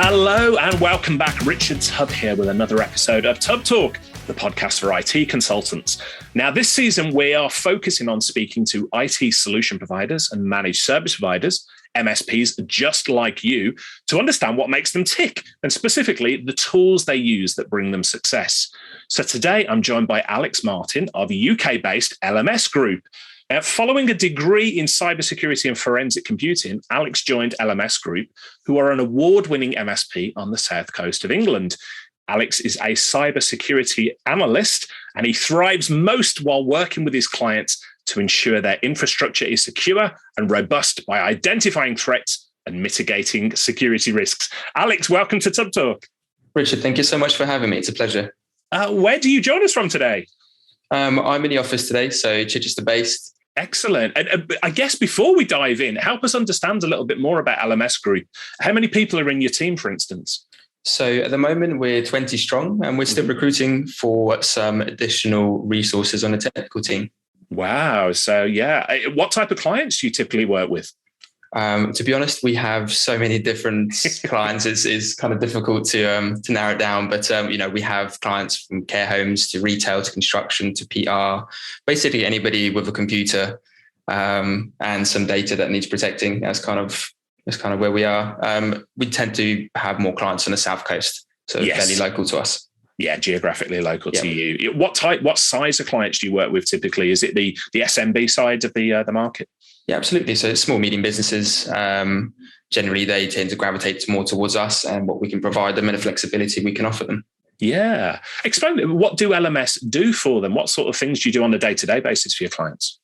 Hello and welcome back. Richard Tubb here with another episode of Tubb Talk, the podcast for IT consultants. Now, this season, we are focusing on speaking to IT solution providers and managed service providers, MSPs just like you, to understand what makes them tick and specifically the tools they use that bring them success. So today, I'm joined by Alex Martin of UK-based LMS Group. Following a degree in cybersecurity and forensic computing, Alex joined LMS Group, who are an award-winning MSP on the south coast of England. Alex is a cybersecurity analyst, and he thrives most while working with his clients to ensure their infrastructure is secure and robust by identifying threats and mitigating security risks. Alex, welcome to Tubb Talk. Richard, thank you so much for having me. It's a pleasure. Where do you join us from today? I'm in the office today, so Chichester-based. Excellent. And I guess before we dive in, help us understand a little bit more about LMS Group. How many people are in your team, for instance? So at the moment, we're 20 strong, and we're still recruiting for some additional resources on the technical team. Wow. So, yeah. What type of clients do you typically work with? To be honest, we have so many different clients. It's kind of difficult to narrow it down. But, we have clients from care homes to retail to construction to PR, basically anybody with a computer and some data that needs protecting. That's kind of where we are. We tend to have more clients on the South Coast, so fairly local to us. Yeah, geographically local to you. What size of clients do you work with typically? Is it the SMB side of the market? Yeah, absolutely. So it's small, medium businesses. Generally, they tend to gravitate more towards us and what we can provide them and the flexibility we can offer them. Yeah. Explain, what do LMS do for them? What sort of things do you do on a day-to-day basis for your clients?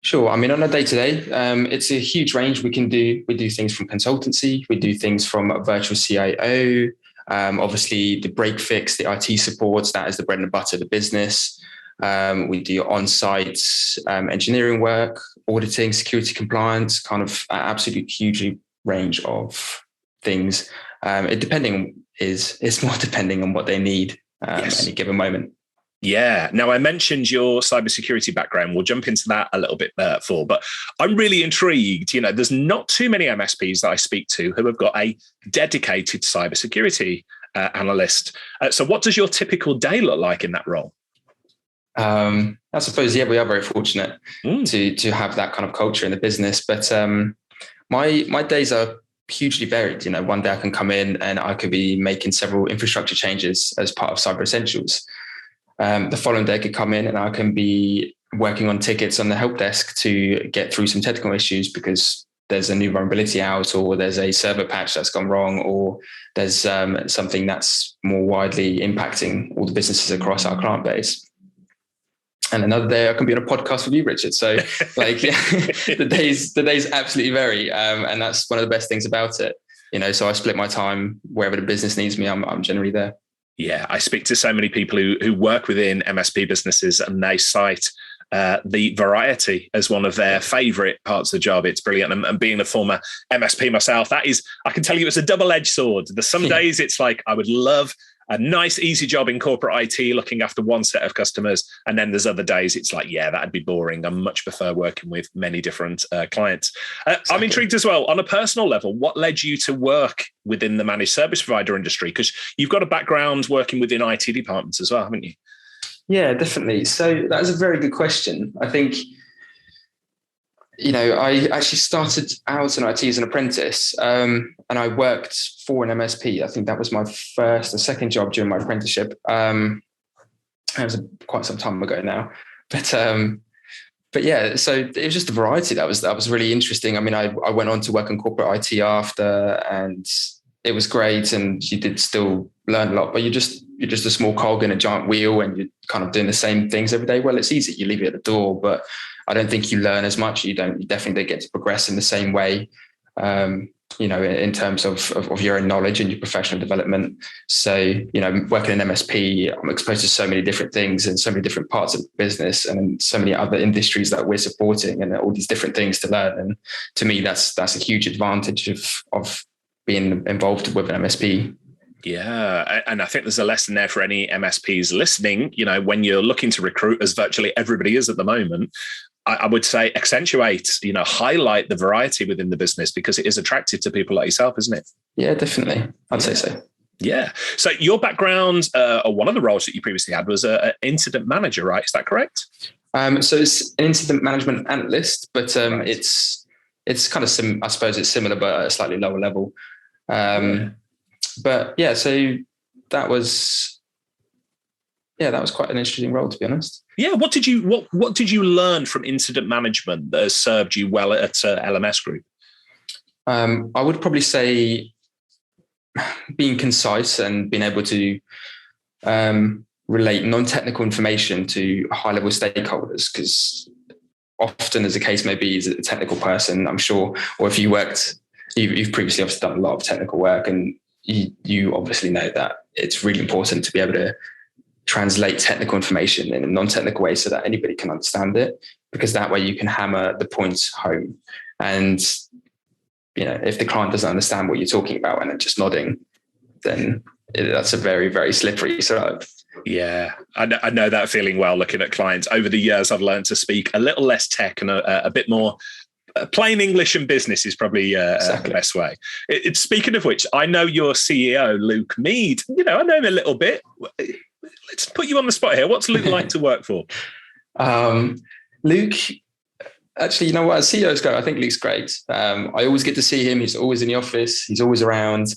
Sure. I mean, on a day-to-day, it's a huge range we can do. We do things from consultancy. We do things from a virtual CIO. Obviously, the break fix, the IT supports, that is the bread and butter of the business. We do on-site engineering work, auditing, security compliance, kind of absolutely hugely range of things. It's more depending on what they need at any given moment. Yeah. Now, I mentioned your cybersecurity background. We'll jump into that a little bit for, but I'm really intrigued. There's not too many MSPs that I speak to who have got a dedicated cybersecurity analyst. So what does your typical day look like in that role? I suppose, we are very fortunate to have that kind of culture in the business. But my days are hugely varied. One day I can come in and I could be making several infrastructure changes as part of Cyber Essentials. The following day I could come in and I can be working on tickets on the help desk to get through some technical issues because there's a new vulnerability out, or there's a server patch that's gone wrong, or there's something that's more widely impacting all the businesses across our client base. And another day I can be on a podcast with you, Richard. So the days absolutely vary. And that's one of the best things about it. So I split my time wherever the business needs me. I'm generally there. Yeah, I speak to so many people who work within MSP businesses, and they cite the variety as one of their favorite parts of the job. It's brilliant. And being a former MSP myself, I can tell you it's a double-edged sword. There's some days it's like, I would love a nice, easy job in corporate IT, looking after one set of customers. And then there's other days it's like, that'd be boring. I much prefer working with many different clients. Exactly. I'm intrigued as well, on a personal level, what led you to work within the managed service provider industry? Because you've got a background working within IT departments as well, haven't you? Yeah, definitely. So that is a very good question. I think, I actually started out in IT as an apprentice, and I worked for an MSP. I think that was my first or second job during my apprenticeship. It was quite some time ago now, but yeah. So it was just a variety that was really interesting. I mean, I went on to work in corporate IT after, and it was great. And you did still learn a lot, but you're just a small cog in a giant wheel, and you're kind of doing the same things every day. Well, it's easy. You leave it at the door, but I don't think you learn as much. You definitely don't get to progress in the same way, in terms of your own knowledge and your professional development. So, working in MSP, I'm exposed to so many different things and so many different parts of the business and so many other industries that we're supporting, and all these different things to learn. And to me, that's a huge advantage of being involved with an MSP. Yeah. And I think there's a lesson there for any MSPs listening. When you're looking to recruit, as virtually everybody is at the moment, I would say accentuate, highlight the variety within the business, because it is attractive to people like yourself, isn't it? Yeah, definitely. I'd say so. Yeah. So your background, or one of the roles that you previously had, was an incident manager, right? Is that correct? So it's an incident management analyst, but Right. it's kind of I suppose it's similar, but at a slightly lower level. But yeah, so that was quite an interesting role, to be honest. Yeah. What did you learn from incident management that has served you well at LMS Group? I would probably say being concise and being able to relate non-technical information to high-level stakeholders, because often, as the case may be, as a technical person, I'm sure, or if you've previously obviously done a lot of technical work, and you obviously know that it's really important to be able to translate technical information in a non-technical way so that anybody can understand it, because that way you can hammer the points home. And if the client doesn't understand what you're talking about and they're just nodding, then that's a very, very slippery slope. Yeah, I know that feeling well. Looking at clients over the years, I've learned to speak a little less tech and a bit more plain English and business is probably Exactly. the best way. Speaking of which, I know your CEO, Luke Mead. I know him a little bit. Let's put you on the spot here. What's Luke like to work for? Luke, actually, you know what? As CEOs go, I think Luke's great. I always get to see him. He's always in the office. He's always around.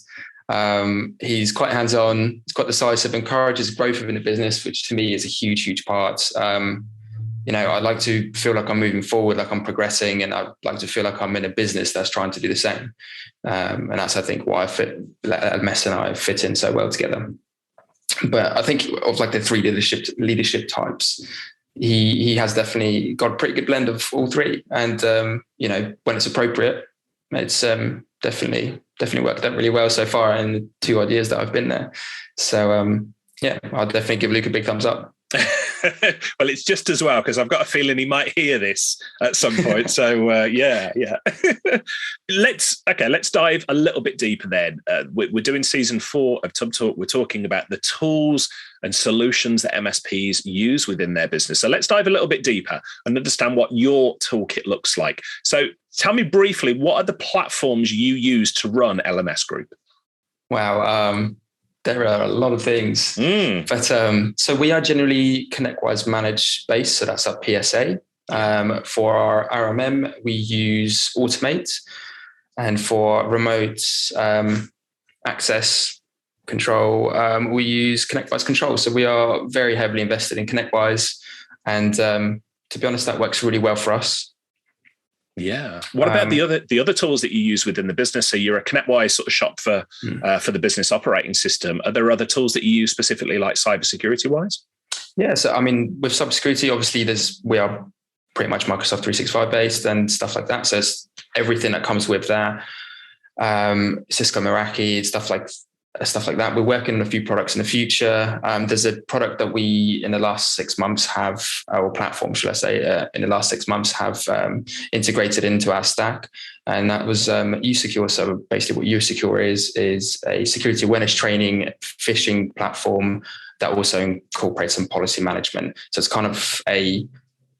He's quite hands-on. He's quite decisive, encourages growth within the business, which to me is a huge, huge part. I like to feel like I'm moving forward, like I'm progressing, and I like to feel like I'm in a business that's trying to do the same. And that's, I think, why LMS and I fit in so well together. But I think of like the three leadership types, he has definitely got a pretty good blend of all three. And, when it's appropriate, it's definitely worked out really well so far in the 2 odd years that I've been there. So, I'll definitely give Luke a big thumbs up. Well, it's just as well, because I've got a feeling he might hear this at some point. So yeah. Let's dive a little bit deeper then. We're doing season 4 of Tub Talk. We're talking about the tools and solutions that MSPs use within their business. So let's dive a little bit deeper and understand what your toolkit looks like. So tell me briefly, what are the platforms you use to run LMS Group? Wow. There are a lot of things, but so we are generally ConnectWise managed based. So that's our PSA. For our RMM, we use Automate, and for remote access control, we use ConnectWise Control. So we are very heavily invested in ConnectWise, and to be honest, that works really well for us. Yeah. What about the other tools that you use within the business? So you're a ConnectWise sort of shop for the business operating system. Are there other tools that you use specifically, like cybersecurity wise? Yeah. So I mean, with cybersecurity, obviously we are pretty much Microsoft 365 based and stuff like that. So it's everything that comes with that. Cisco Meraki, stuff like that. We're working on a few products in the future. There's a product that we, in the last 6 months, have, or platform, should I say, in the last 6 months have integrated into our stack. And that was usecure. So basically what usecure is a security awareness training phishing platform that also incorporates some policy management. So it's kind of a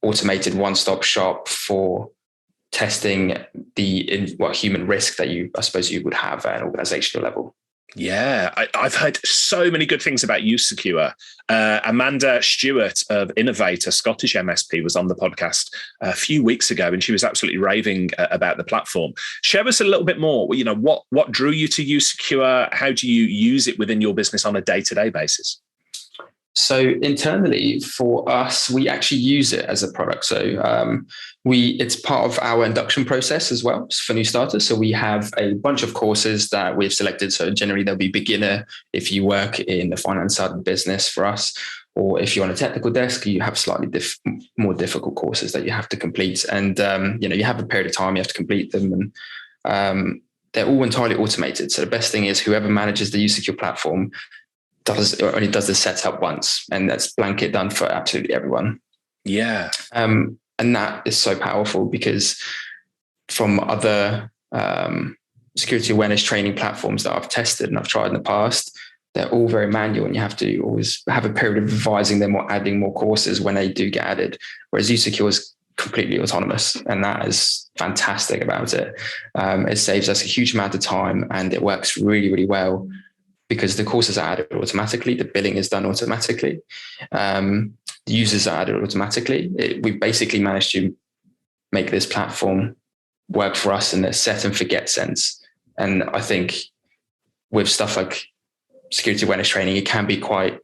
automated one-stop shop for testing the human risk that I suppose you would have at an organizational level. Yeah, I've heard so many good things about usecure. Amanda Stewart of Innovator, Scottish MSP, was on the podcast a few weeks ago, and she was absolutely raving about the platform. Share us a little bit more. What drew you to usecure? How do you use it within your business on a day-to-day basis? So internally for us, we actually use it as a product. So it's part of our induction process as well for new starters. So we have a bunch of courses that we've selected. So generally there'll be beginner if you work in the finance side of the business for us, or if you're on a technical desk, you have slightly more difficult courses that you have to complete. And you have a period of time you have to complete them, and they're all entirely automated. So the best thing is whoever manages the usecure platform only does the setup once, and that's blanket done for absolutely everyone. Yeah. And that is so powerful, because from other security awareness training platforms that I've tested and I've tried in the past, they're all very manual, and you have to always have a period of revising them or adding more courses when they do get added. Whereas usecure is completely autonomous, and that is fantastic about it. It saves us a huge amount of time, and it works really, really well because the courses are added automatically, the billing is done automatically, the users are added automatically. We basically managed to make this platform work for us in a set and forget sense. And I think with stuff like security awareness training, it can be quite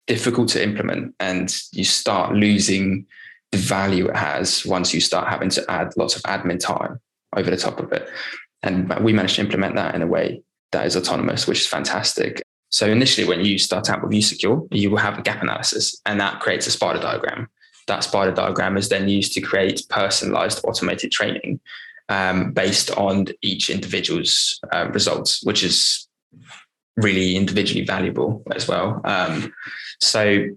difficult to implement, and you start losing the value it has once you start having to add lots of admin time over the top of it. And we managed to implement that in a way that is autonomous, which is fantastic. So initially, when you start out with usecure, you will have a gap analysis, and that creates a spider diagram. That spider diagram is then used to create personalized automated training based on each individual's results, which is really individually valuable as well. So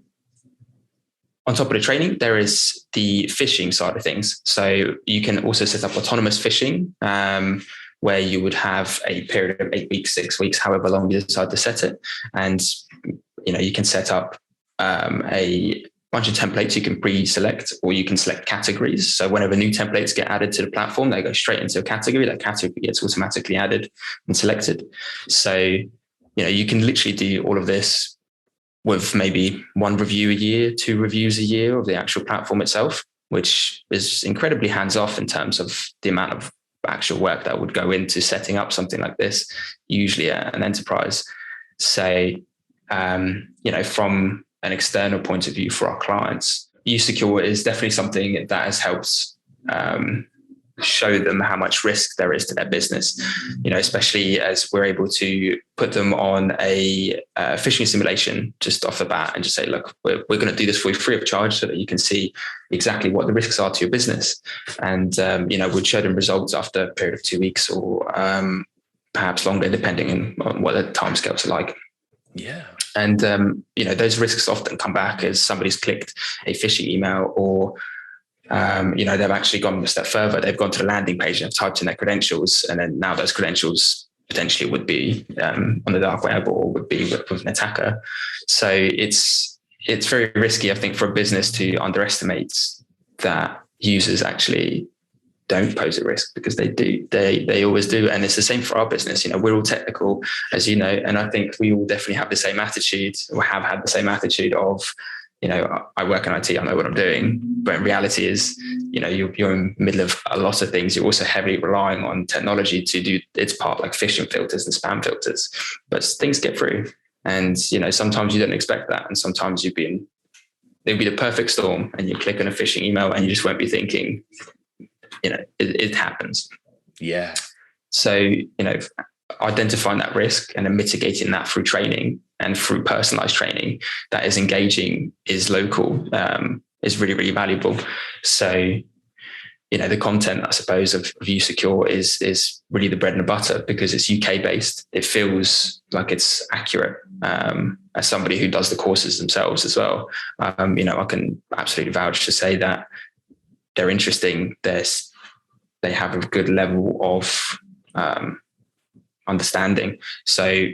on top of the training, there is the phishing side of things. So you can also set up autonomous phishing, where you would have a period of 8 weeks, 6 weeks, however long you decide to set it. And, you can set up a bunch of templates you can pre-select, or you can select categories. So whenever new templates get added to the platform, they go straight into a category. That category gets automatically added and selected. So, you can literally do all of this with maybe 1 review a year, 2 reviews a year of the actual platform itself, which is incredibly hands-off in terms of the amount of actual work that would go into setting up something like this, usually at an enterprise. So, from an external point of view for our clients, usecure is definitely something that has helped show them how much risk there is to their business, especially as we're able to put them on a phishing simulation just off the bat and just say, look, we're going to do this for you free of charge so that you can see exactly what the risks are to your business. And, we'd show them results after a period of 2 weeks or perhaps longer, depending on what the timescales are like. Yeah. And, those risks often come back as somebody's clicked a phishing email, or they've actually gone a step further. They've gone to the landing page and have typed in their credentials, and then now those credentials potentially would be on the dark web or would be with an attacker. So it's very risky, I think, for a business to underestimate that users actually don't pose a risk, because they do. They always do. And it's the same for our business. We're all technical, as you know, and I think we all definitely have the same attitude, or have had the same attitude of, I work in IT, I know what I'm doing. But in reality is, you're in the middle of a lot of things. You're also heavily relying on technology to do its part, like phishing filters and spam filters. But things get through. And, sometimes you don't expect that. And sometimes it'll be the perfect storm, and you click on a phishing email and you just won't be thinking, it happens. Yeah. So, identifying that risk and then mitigating that through training and through personalized training that is engaging, is local, is really, really valuable. So, the content, I suppose, of usecure is really the bread and butter, because it's UK-based. It feels like it's accurate. As somebody who does the courses themselves as well, I can absolutely vouch to say that they're interesting. They have a good level of understanding. So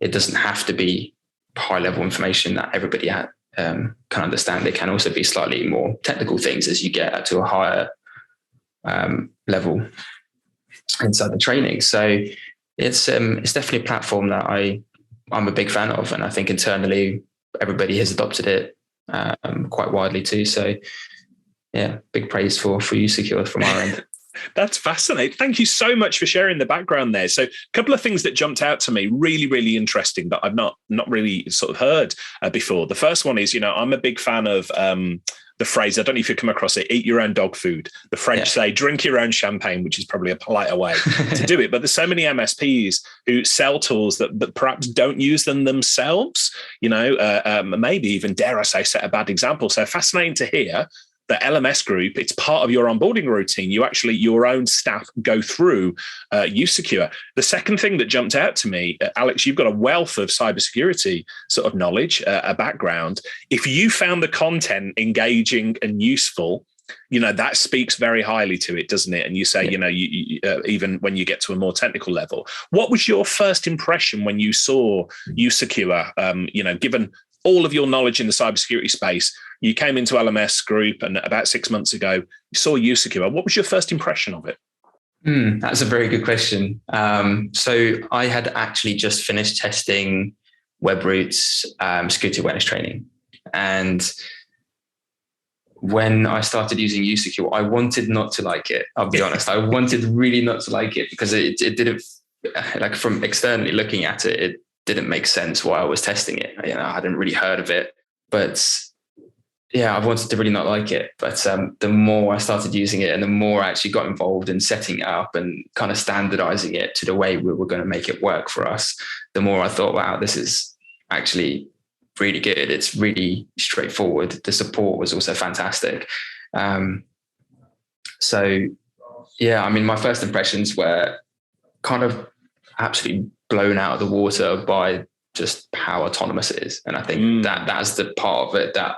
it doesn't have to be high level information that everybody can understand. It can also be slightly more technical things as you get to a higher level inside the training. So it's definitely a platform that I'm a big fan of, and I think internally everybody has adopted it quite widely too. So yeah, big praise for usecure from our end. That's fascinating. Thank you so much for sharing the background there. So a couple of things that jumped out to me, really, really interesting, that I've not really sort of heard before. The first one is, I'm a big fan of the phrase, I don't know if you come across it, eat your own dog food. The French say, drink your own champagne, which is probably a politer way to do it. But there's so many MSPs who sell tools that perhaps don't use them themselves, maybe even, dare I say, set a bad example. So fascinating to hear the LMS Group, it's part of your onboarding routine. Your own staff go through usecure. The second thing that jumped out to me, Alex, you've got a wealth of cybersecurity sort of knowledge, a background. If you found the content engaging and useful, that speaks very highly to it, doesn't it? And you say, even when you get to a more technical level, what was your first impression when you saw usecure, given all of your knowledge in the cybersecurity space, you came into LMS Group, and about 6 months ago, you saw usecure. What was your first impression of it? That's a very good question. So I had actually just finished testing Webroot's security awareness training. And when I started using usecure, I wanted not to like it. I'll be honest. I wanted really not to like it because it didn't, like, from externally looking at it, it didn't make sense why I was testing it. I hadn't really heard of it, but yeah, I wanted to really not like it. But the more I started using it and the more I actually got involved in setting it up and kind of standardizing it to the way we were going to make it work for us, the more I thought, wow, this is actually really good. It's really straightforward. The support was also fantastic. So yeah, I mean, my first impressions were kind of absolutely blown out of the water by just how autonomous it is. And I think that's the part of it that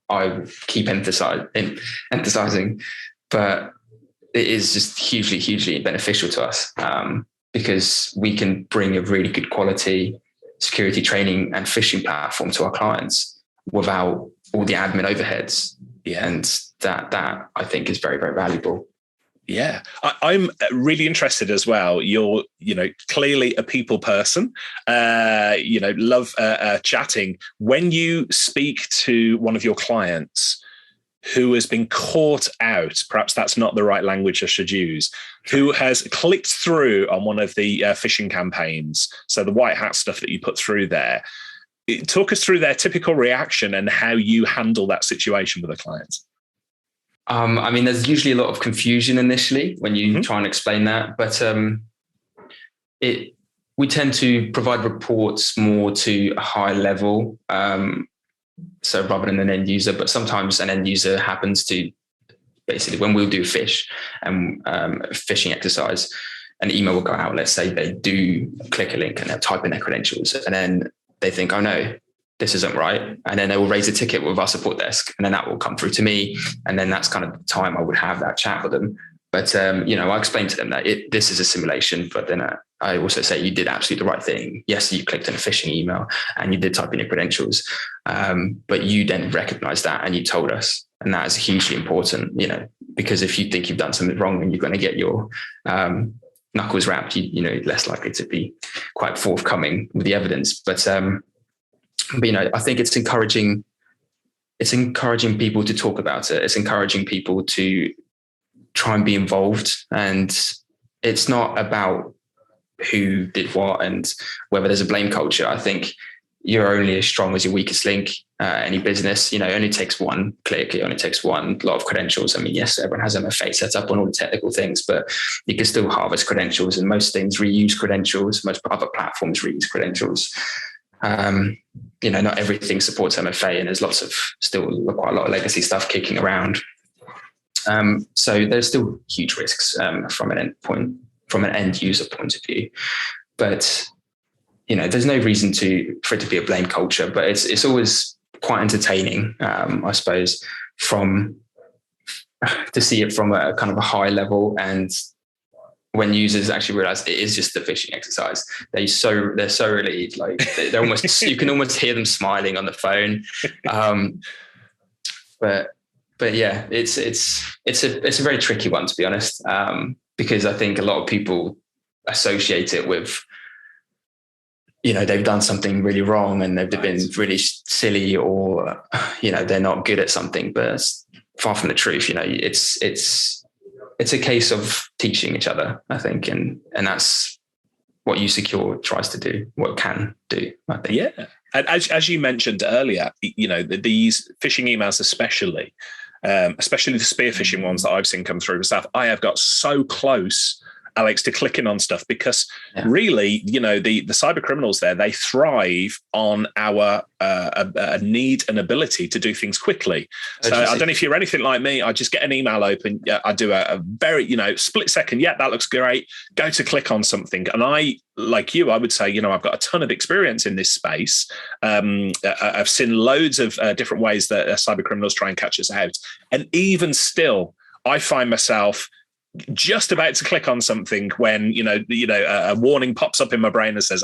I keep emphasizing, but it is just hugely, hugely beneficial to us because we can bring a really good quality security training and phishing platform to our clients without all the admin overheads. Yeah. And that I think is very, very valuable. Yeah, I'm really interested as well. You're, clearly a people person, love chatting. When you speak to one of your clients who has been caught out, perhaps that's not the right language I should use, who has clicked through on one of the phishing campaigns, so the white hat stuff that you put through there, talk us through their typical reaction and how you handle that situation with a client. I mean, there's usually a lot of confusion initially when you try and explain that, but we tend to provide reports more to a high level, so rather than an end user. But sometimes an end user happens to, basically, when we'll do phish and phishing exercise, an email will go out. Let's say they do click a link and they'll type in their credentials, and then they think, oh no, this isn't right. And then they will raise a ticket with our support desk, and then that will come through to me. And then that's kind of the time I would have that chat with them. But, I explained to them that this is a simulation, but then I also say you did absolutely the right thing. Yes, you clicked on a phishing email and you did type in your credentials, but you then recognize that and you told us. And that is hugely important, because if you think you've done something wrong and you're going to get your knuckles wrapped, you're less likely to be quite forthcoming with the evidence. But I think it's encouraging people to talk about it. It's encouraging people to try and be involved. And it's not about who did what and whether there's a blame culture. I think you're only as strong as your weakest link. Any business, it only takes one click. It only takes one lot of credentials. I mean, yes, everyone has MFA set up on all the technical things, but you can still harvest credentials, and most things reuse credentials. Most other platforms reuse credentials. Not everything supports MFA, and there's still quite a lot of legacy stuff kicking around. So there's still huge risks from an end user point of view, but there's no reason for it to be a blame culture. But it's always quite entertaining, I suppose, to see it from a kind of a high level, and when users actually realize it is just a phishing exercise, they're so relieved. Like they're almost, you can almost hear them smiling on the phone. But yeah, it's a very tricky one, to be honest, because I think a lot of people associate it with, they've done something really wrong and they've been really silly, or they're not good at something. But it's far from the truth. It's a case of teaching each other, I think, and that's what usecure tries to do, what it can do, I think. Yeah, and as you mentioned earlier, these phishing emails, especially the spear phishing ones that I've seen come through and stuff, I have got so close, Alex, to clicking on stuff because really, the cyber criminals there, they thrive on our need and ability to do things quickly. So I don't know if you're anything like me. I just get an email open. I do a very, split second. Yeah, that looks great. Go to click on something. And I, like you, I would say, I've got a ton of experience in this space. I've seen loads of different ways that cyber criminals try and catch us out. And even still, I find myself just about to click on something when a warning pops up in my brain that says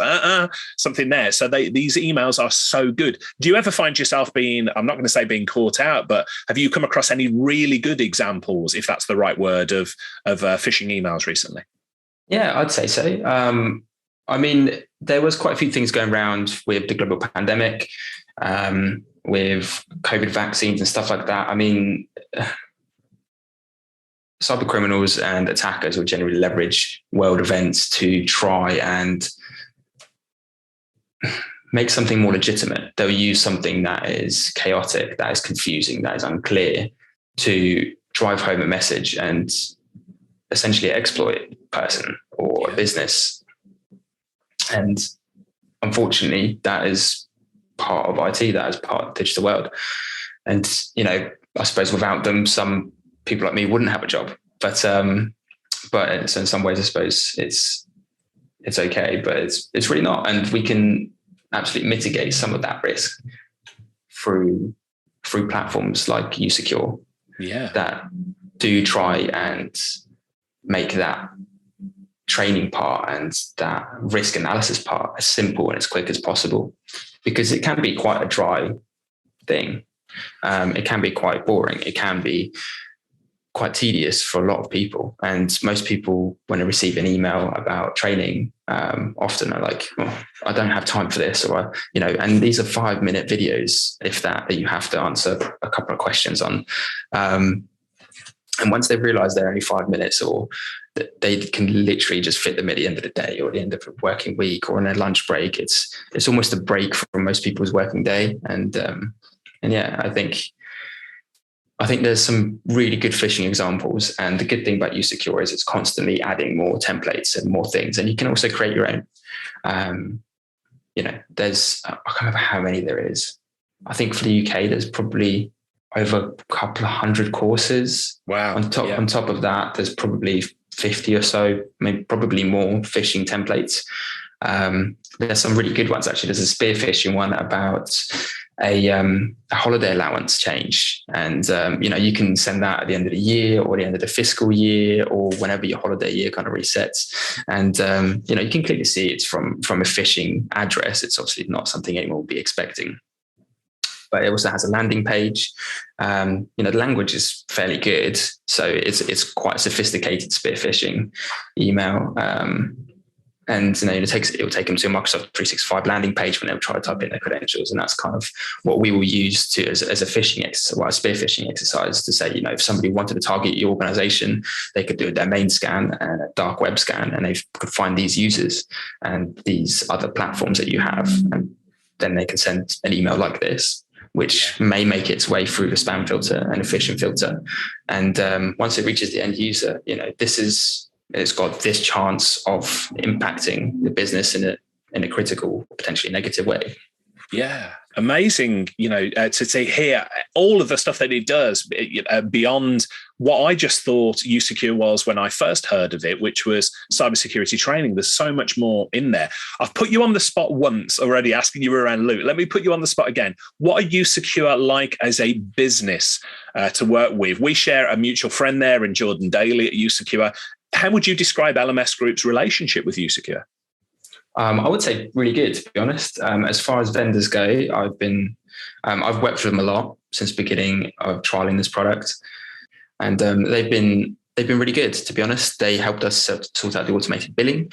something there. So these emails are so good. Do you ever find yourself being, I'm not going to say being caught out, but have you come across any really good examples, if that's the right word, of phishing emails recently? Yeah, I'd say so. I mean, there was quite a few things going around with the global pandemic, with COVID vaccines and stuff like that. I mean, cyber criminals and attackers will generally leverage world events to try and make something more legitimate. They'll use something that is chaotic, that is confusing, that is unclear to drive home a message and essentially exploit a person or a business. And unfortunately, that is part of IT, that is part of the digital world. And, I suppose without them, some people like me wouldn't have a job, but so in some ways, I suppose it's okay, but it's really not. And we can absolutely mitigate some of that risk through platforms like usecure, that do try and make that training part and that risk analysis part as simple and as quick as possible, because it can be quite a dry thing. It can be quite boring. It can be quite tedious for a lot of people. And most people, when they receive an email about training, often are like, I don't have time for this, or, and these are 5-minute videos, if that you have to answer a couple of questions on. And once they realize they're only 5 minutes, or they can literally just fit them at the end of the day or the end of a working week or on a lunch break, it's almost a break from most people's working day. And yeah, I think there's some really good phishing exampmples. And the good thing about usecure is it's constantly adding more templates and more things. And you can also create your own. There's, I can't remember how many there is. I think for the UK, there's probably over a couple of 100 courses. Wow. On top of that, there's probably 50 or so, maybe probably more phishing templates. There's some really good ones, actually. There's a spear phishing one about a holiday allowance change. And, you can send that at the end of the year or the end of the fiscal year or whenever your holiday year kind of resets. And, you can clearly see it's from a phishing address. It's obviously not something anyone will be expecting. But it also has a landing page. The language is fairly good. So it's quite a sophisticated spear phishing email. And it will take them to a Microsoft 365 landing page when they'll try to type in their credentials. And that's kind of what we will use to as a phishing exercise, a spear phishing exercise, to say, if somebody wanted to target your organization, they could do a domain scan and a dark web scan, and they could find these users and these other platforms that you have. And then they can send an email like this, which may make its way through the spam filter and the phishing filter. And once it reaches the end user, it's got this chance of impacting the business in a critical, potentially negative way. Yeah, amazing. To hear all of the stuff that it does beyond what I just thought usecure was when I first heard of it, which was cybersecurity training. There's so much more in there. I've put you on the spot once already, asking you around Luke. Let me put you on the spot again. What are usecure like as a business to work with? We share a mutual friend there in Jordan Daly at usecure. How would you describe LMS Group's relationship with usecure? I would say really good, to be honest. As far as vendors go, I've worked with them a lot since the beginning of trialing this product, and they've been really good, to be honest. They helped us sort out the automated billing.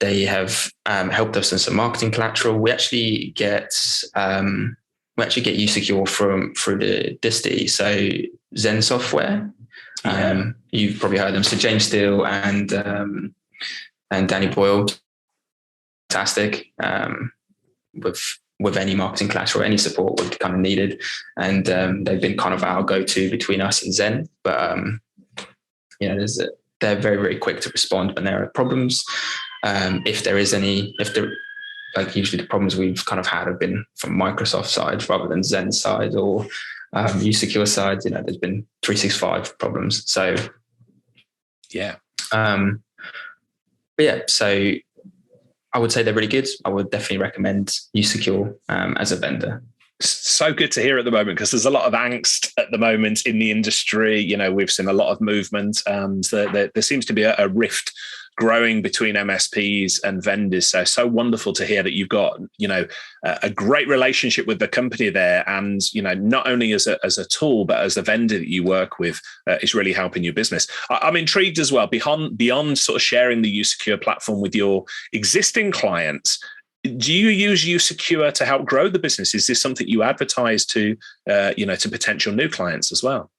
They have helped us in some marketing collateral. We actually get usecure through the disti, so Zen Software. You've probably heard them. So James Steele and Danny Boyle, fantastic, with any marketing collateral, any support would be kind of needed. And they've been kind of our go-to between us and Zen. But they're very, very quick to respond when there are problems. If there is any, usually the problems we've kind of had have been from Microsoft side rather than Zen side or usecure side. There's been 365 problems. So so I would say they're really good. I would definitely recommend usecure as a vendor. So good to hear at the moment, because there's a lot of angst at the moment in the industry. You know, we've seen a lot of movement, and there seems to be a rift growing between MSPs and vendors. So wonderful to hear that you've got, you know, a great relationship with the company there, and, you know, not only as a tool, but as a vendor that you work with is really helping your business. I'm intrigued as well, beyond sort of sharing the usecure platform with your existing clients. Do you use usecure to help grow the business? Is this something you advertise to, to potential new clients as well?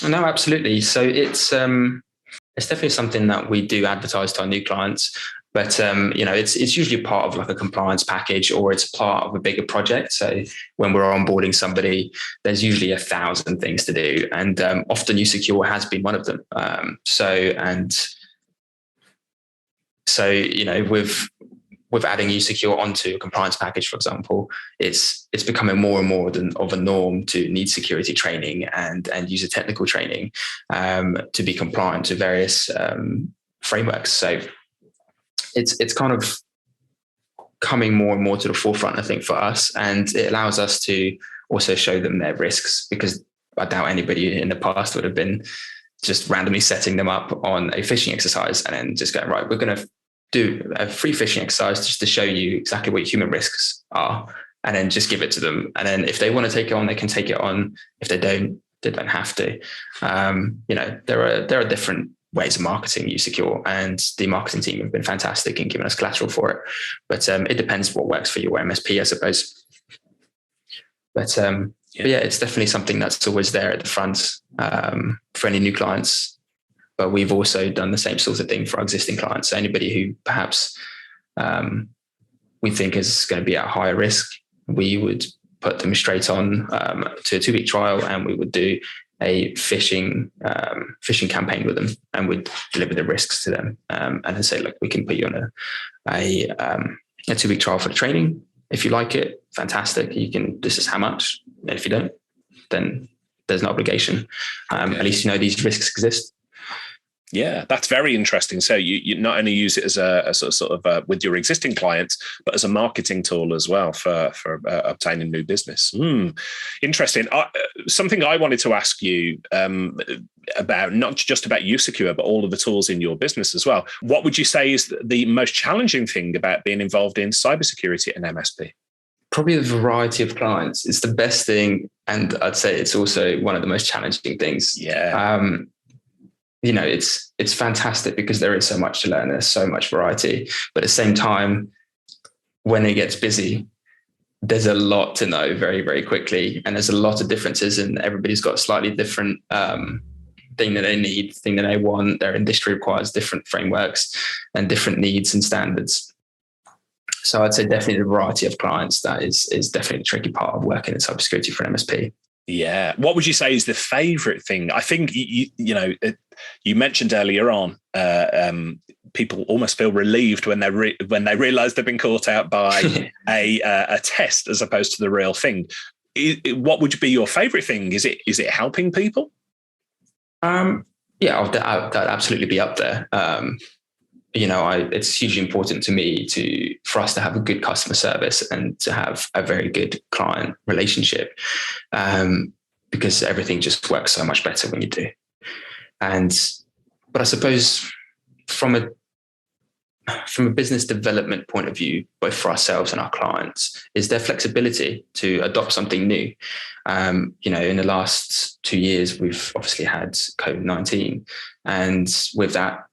No, absolutely. So it's definitely something that we do advertise to our new clients, but it's usually part of like a compliance package, or it's part of a bigger project. So when we're onboarding somebody, there's usually 1,000 things to do, and often usecure has been one of them. With adding usecure onto a compliance package, for example, it's becoming more and more of a norm to need security training and user technical training to be compliant to various frameworks. So it's kind of coming more and more to the forefront, I think, for us, and it allows us to also show them their risks, because I doubt anybody in the past would have been just randomly setting them up on a phishing exercise and then just going, right, we're going to do a free phishing exercise just to show you exactly what human risks are, and then just give it to them. And then if they want to take it on, they can take it on. If they don't have to. There are different ways of marketing usecure, and the marketing team have been fantastic in giving us collateral for it. But it depends what works for your MSP, I suppose. But it's definitely something that's always there at the front for any new clients. But we've also done the same sort of thing for our existing clients. So anybody who perhaps we think is going to be at higher risk, we would put them straight on to a 2-week trial, and we would do a phishing campaign with them, and we'd deliver the risks to them, and then say, look, we can put you on a 2-week trial for the training. If you like it, fantastic. This is how much. And if you don't, then there's no obligation. At least you know these risks exist. Yeah, that's very interesting. So you not only use it as a sort of with your existing clients, but as a marketing tool as well for obtaining new business. Interesting. Something I wanted to ask you about, not just about usecure, but all of the tools in your business as well. What would you say is the most challenging thing about being involved in cybersecurity at an MSP? Probably the variety of clients is the best thing, and I'd say it's also one of the most challenging things. Yeah. It's fantastic because there is so much to learn. There's so much variety, but at the same time, when it gets busy, there's a lot to know very, very quickly. And there's a lot of differences, and everybody's got a slightly different thing that they need, thing that they want. Their industry requires different frameworks and different needs and standards. So I'd say definitely the variety of clients, that is definitely a tricky part of working in cybersecurity for an MSP. Yeah. What would you say is the favorite thing? I think, you mentioned earlier on, people almost feel relieved when they realize they've been caught out by a test as opposed to the real thing. What would be your favorite thing? Is it helping people? That'd absolutely be up there. It's hugely important to me for us to have a good customer service and to have a very good client relationship, because everything just works so much better when you do. But I suppose from a business development point of view, both for ourselves and our clients, is their flexibility to adopt something new. In the last 2 years, we've obviously had COVID-19, and with that,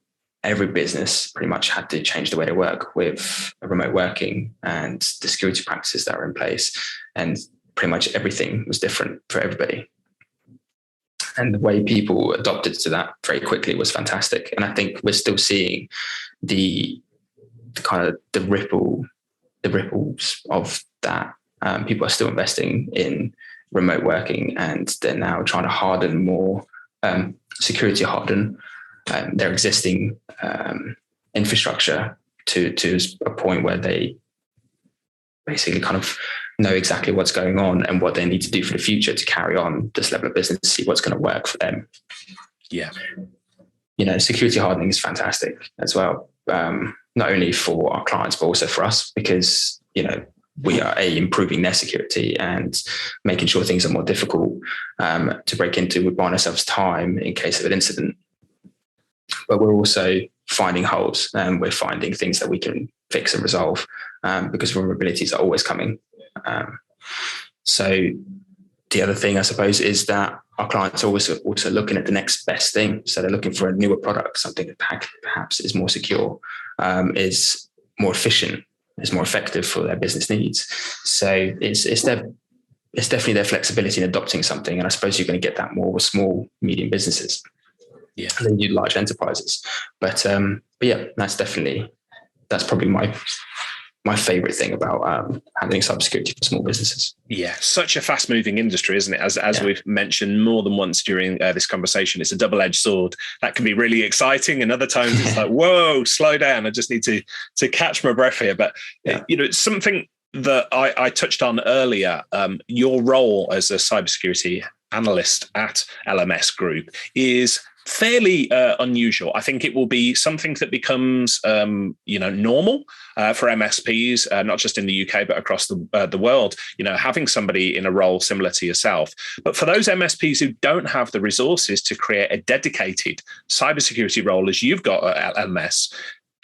every business pretty much had to change the way they work with remote working and the security practices that are in place. And pretty much everything was different for everybody. And the way people adopted to that very quickly was fantastic. And I think we're still seeing the ripples of that. People are still investing in remote working, and they're now trying to harden more, security harden their existing infrastructure to a point where they basically kind of know exactly what's going on and what they need to do for the future to carry on this level of business, see what's going to work for them. Yeah. Security hardening is fantastic as well. Not only for our clients, but also for us, because, we are improving their security and making sure things are more difficult to break into. We're buying ourselves time in case of an incident, but we're also finding holes, and we're finding things that we can fix and resolve because vulnerabilities are always coming. So the other thing, I suppose, is that our clients are always also looking at the next best thing. So they're looking for a newer product, something that perhaps is more secure, is more efficient, is more effective for their business needs. So it's definitely their flexibility in adopting something. And I suppose you're going to get that more with small, medium businesses than you large enterprises. But yeah, that's probably my favorite thing about handling cybersecurity for small businesses. Yeah, such a fast-moving industry, isn't it? As we've mentioned more than once during this conversation, it's a double-edged sword. That can be really exciting, and other times it's like, whoa, slow down. I just need to catch my breath here. But it's something that I touched on earlier. Your role as a cybersecurity analyst at LMS Group is fairly unusual. I think it will be something that becomes, normal for MSPs, not just in the UK, but across the world, having somebody in a role similar to yourself. But for those MSPs who don't have the resources to create a dedicated cybersecurity role as you've got at LMS,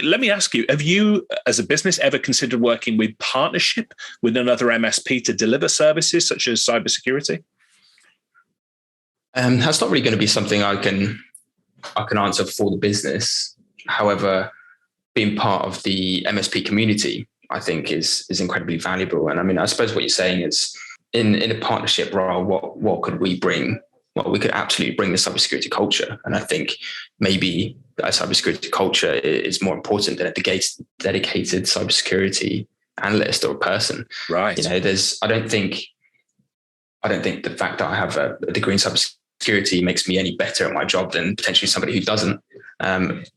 let me ask you, have you, as a business, ever considered working with partnership with another MSP to deliver services such as cybersecurity? That's not really going to be something I can answer for the business. However, being part of the MSP community, I think is incredibly valuable. And I mean, I suppose what you're saying is in a partnership role, what could we bring? Well, we could absolutely bring the cybersecurity culture. And I think maybe a cybersecurity culture is more important than a dedicated cybersecurity analyst or a person. Right. I don't think the fact that I have a degree in cybersecurity makes me any better at my job than potentially somebody who doesn't.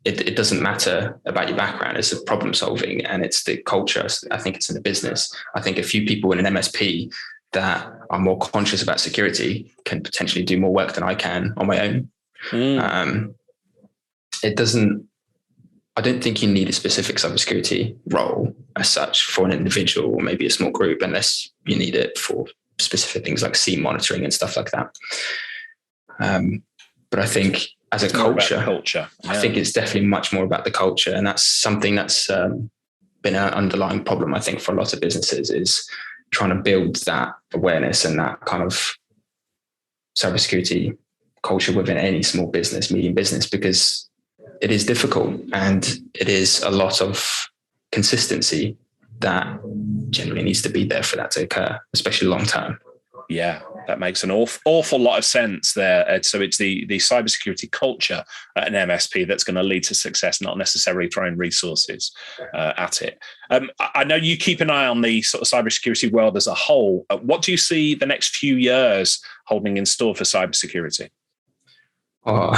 It doesn't matter about your background. It's a problem solving, and it's the culture. I think it's in the business. I think a few people in an MSP that are more conscious about security can potentially do more work than I can on my own. I don't think you need a specific cybersecurity role as such for an individual or maybe a small group, unless you need it for specific things like SIEM monitoring and stuff like that. But I think as a culture, I think it's definitely much more about the culture. And that's something that's been an underlying problem, I think, for a lot of businesses, is trying to build that awareness and that kind of cybersecurity culture within any small business, medium business, because it is difficult and it is a lot of consistency that generally needs to be there for that to occur, especially long term. Yeah, that makes an awful lot of sense there. So it's the cybersecurity culture at an MSP that's going to lead to success, not necessarily throwing resources at it. I know you keep an eye on the sort of cybersecurity world as a whole. What do you see the next few years holding in store for cybersecurity? Oh,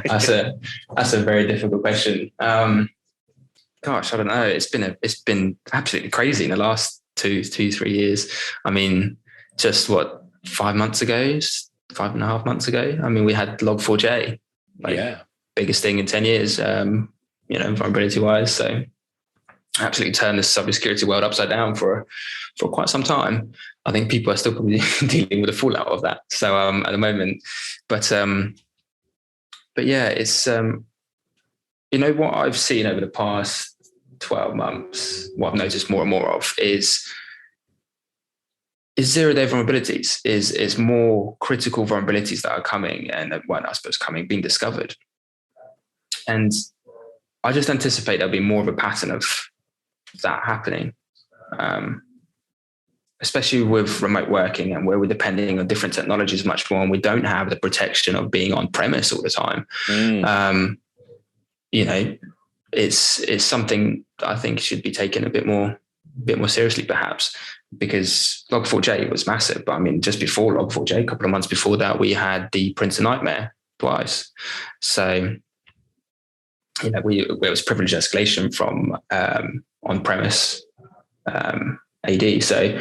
that's a very difficult question. Gosh, I don't know. It's been absolutely crazy in the last 2-3 years. I mean, just 5.5 months ago. I mean, we had Log4j, biggest thing in 10 years, vulnerability wise. So absolutely turned the cybersecurity world upside down for quite some time. I think people are still probably dealing with the fallout of that. So at the moment, but yeah, it's what I've seen over the past 12 months, what I've noticed more and more of is zero-day vulnerabilities, is more critical vulnerabilities that are coming and weren't, I suppose, being discovered. And I just anticipate there'll be more of a pattern of that happening, especially with remote working and where we're depending on different technologies much more, and we don't have the protection of being on premise all the time. It's something that I think should be taken a bit more seriously, perhaps, because Log4j was massive. But I mean, just before Log4j, a couple of months before that, we had the printer nightmare twice. So, there was privilege escalation from on-premise AD. So,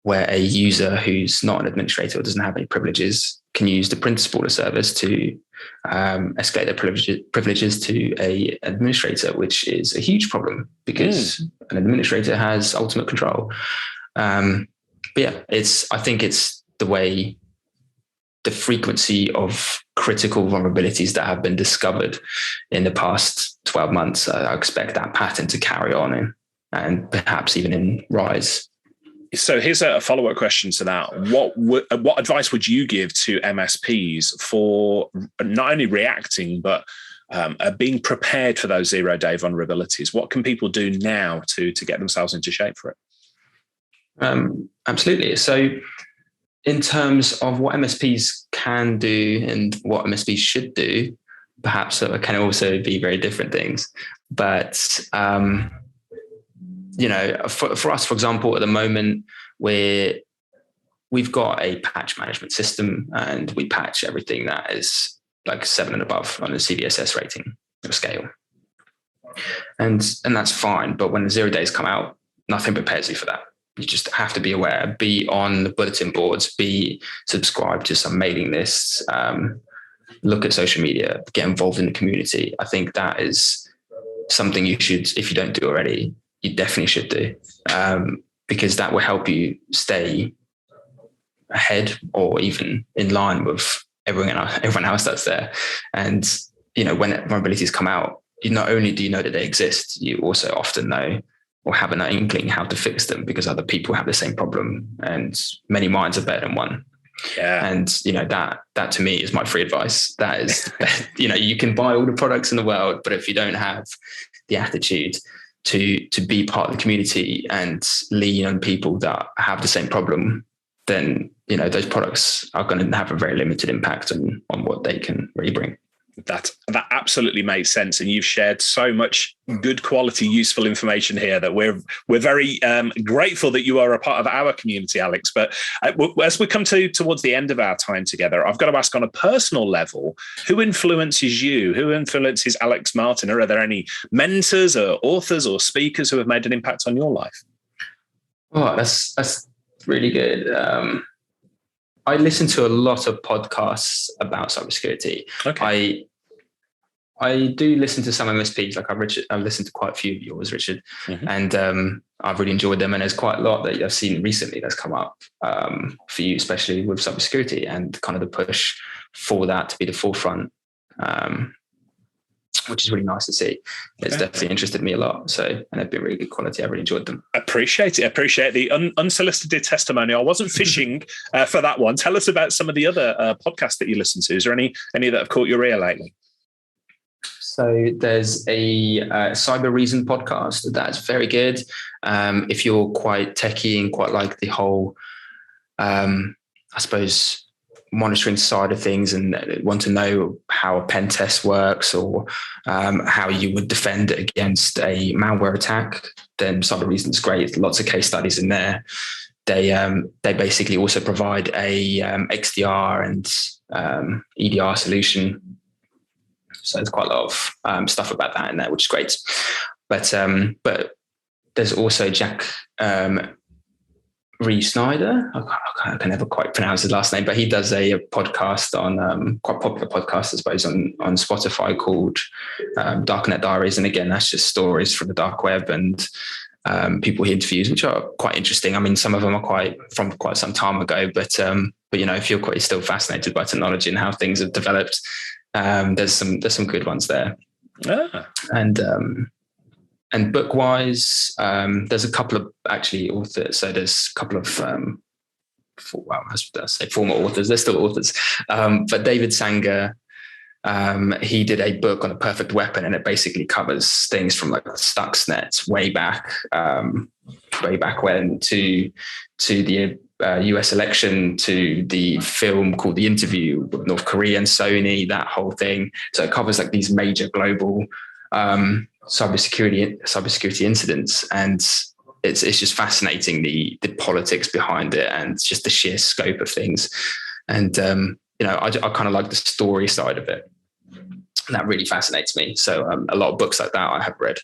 where a user who's not an administrator or doesn't have any privileges can use the printer spoiler service to escalate their privileges to a administrator, which is a huge problem because an administrator has ultimate control. But yeah, I think it's the frequency of critical vulnerabilities that have been discovered in the past 12 months. I expect that pattern to carry on and perhaps even in rise. So here's a follow-up question to that. What advice would you give to MSPs for not only reacting, but being prepared for those zero-day vulnerabilities? What can people do now to get themselves into shape for it? Absolutely. So in terms of what MSPs can do and what MSPs should do, perhaps it can also be very different things. But, for us, for example, at the moment, we've got a patch management system and we patch everything that is like 7 and above on the CVSS rating scale. And that's fine. But when the 0 days come out, nothing prepares you for that. You just have to be aware, be on the bulletin boards, be subscribed to some mailing lists, look at social media, get involved in the community. I think that is something you should, if you don't do already, you definitely should do, because that will help you stay ahead or even in line with everyone else that's there. And, when vulnerabilities come out, not only do you know that they exist, you also often know or have an inkling how to fix them because other people have the same problem and many minds are better than one. Yeah. And, that to me is my free advice. That is, you can buy all the products in the world, but if you don't have the attitude to be part of the community and lean on people that have the same problem, then, those products are going to have a very limited impact on what they can really bring. That absolutely makes sense, and you've shared so much good quality, useful information here that we're very grateful that you are a part of our community, Alex. But as we come towards the end of our time together, I've got to ask on a personal level: who influences you? Who influences Alex Martin? Or are there any mentors or authors or speakers who have made an impact on your life? Oh, that's really good. I listen to a lot of podcasts about cybersecurity. Okay. I do listen to some MSPs, like I've listened to quite a few of yours, Richard, and I've really enjoyed them. And there's quite a lot that I've seen recently that's come up for you, especially with cybersecurity and kind of the push for that to be the forefront, which is really nice to see. It's definitely interested me a lot. So, and they've been really good quality. I really enjoyed them. Appreciate it. Appreciate the unsolicited testimony. I wasn't fishing for that one. Tell us about some of the other podcasts that you listen to. Is there any that have caught your ear lately? So there's a Cyber Reason podcast that's very good. If you're quite techie and quite like the whole, I suppose, monitoring side of things and want to know how a pen test works or how you would defend against a malware attack, then Cyber Reason is great. Lots of case studies in there. They basically also provide a XDR and EDR solution. So there's quite a lot of stuff about that in there, which is great. But there's also Jack Ree Snyder. I can never quite pronounce his last name, but he does a podcast on quite popular podcast, I suppose, on Spotify called Darknet Diaries. And again, that's just stories from the dark web and people he interviews, which are quite interesting. I mean, some of them are from quite some time ago, but if you're still fascinated by technology and how things have developed, there's some good ones there. And book-wise, there's a couple of actually authors. So there's a couple of, I say former authors. They're still authors. But David Sanger, he did a book on a perfect weapon, and it basically covers things from like Stuxnet way back when to the US election, to the film called The Interview with North Korea and Sony, that whole thing. So it covers like these major global cybersecurity incidents, and it's just fascinating the politics behind it and just the sheer scope of things. And I kind of like the story side of it. And that really fascinates me. So a lot of books like that I have read,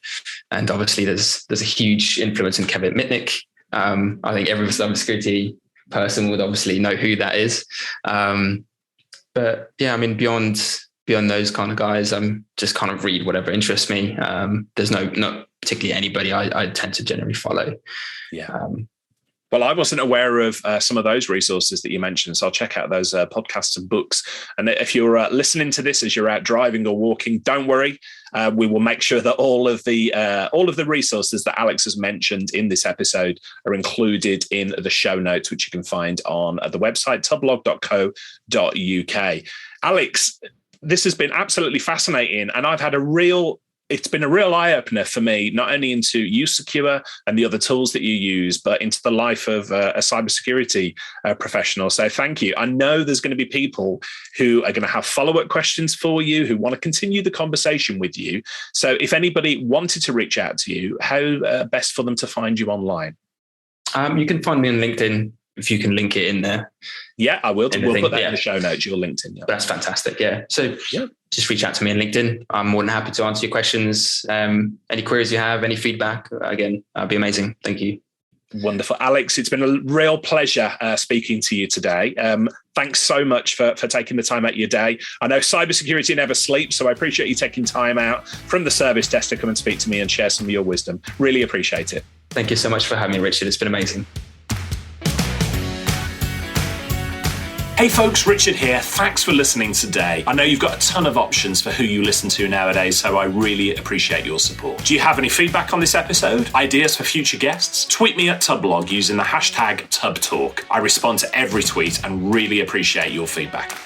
and obviously there's a huge influence in Kevin Mitnick. I think every cybersecurity person would obviously know who that is. But yeah, I mean, beyond beyond those kind of guys, I'm just kind of read whatever interests me. There's not particularly anybody I tend to generally follow. Yeah. Well, I wasn't aware of some of those resources that you mentioned, so I'll check out those podcasts and books. And if you're listening to this as you're out driving or walking, don't worry. We will make sure that all of the resources that Alex has mentioned in this episode are included in the show notes, which you can find on the website tublog.co.uk. Alex, this has been absolutely fascinating, and it's been a real eye-opener for me, not only into usecure and the other tools that you use, but into the life of a cybersecurity professional. So thank you. I know there's going to be people who are going to have follow-up questions for you, who want to continue the conversation with you. So if anybody wanted to reach out to you, how best for them to find you online? You can find me on LinkedIn, if you can link it in there. Yeah, I will. We'll put that in the show notes, your LinkedIn. Yeah. That's fantastic. Yeah. So just reach out to me on LinkedIn. I'm more than happy to answer your questions. Any queries you have, any feedback, again, that'd be amazing. Thank you. Wonderful. Alex, it's been a real pleasure speaking to you today. Thanks so much for taking the time out of your day. I know cybersecurity never sleeps, so I appreciate you taking time out from the service desk to come and speak to me and share some of your wisdom. Really appreciate it. Thank you so much for having me, Richard. It's been amazing. Hey folks, Richard here. Thanks for listening today. I know you've got a ton of options for who you listen to nowadays, so I really appreciate your support. Do you have any feedback on this episode? Ideas for future guests? Tweet me at Tublog using the hashtag TubTalk. I respond to every tweet and really appreciate your feedback.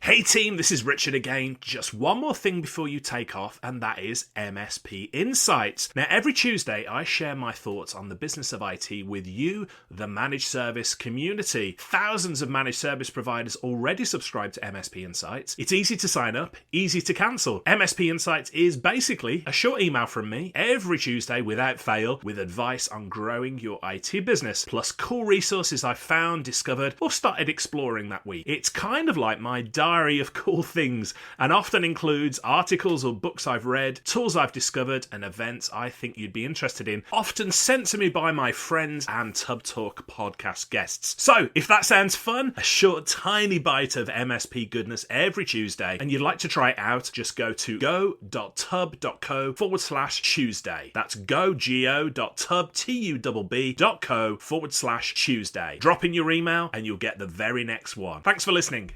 Hey team, this is Richard again. Just one more thing before you take off, and that is MSP Insights. Now, every Tuesday, I share my thoughts on the business of IT with you, the managed service community. Thousands of managed service providers already subscribe to MSP Insights. It's easy to sign up, easy to cancel. MSP Insights is basically a short email from me every Tuesday without fail with advice on growing your IT business, plus cool resources I've found, discovered, or started exploring that week. It's kind of like my diary of cool things, and often includes articles or books I've read, tools I've discovered, and events I think you'd be interested in, often sent to me by my friends and Tub Talk podcast guests. So if that sounds fun, a short tiny bite of MSP goodness every Tuesday, and you'd like to try it out, just go to go.tub.co/Tuesday. That's go.tub.co/Tuesday. Drop in your email and you'll get the very next one. Thanks for listening.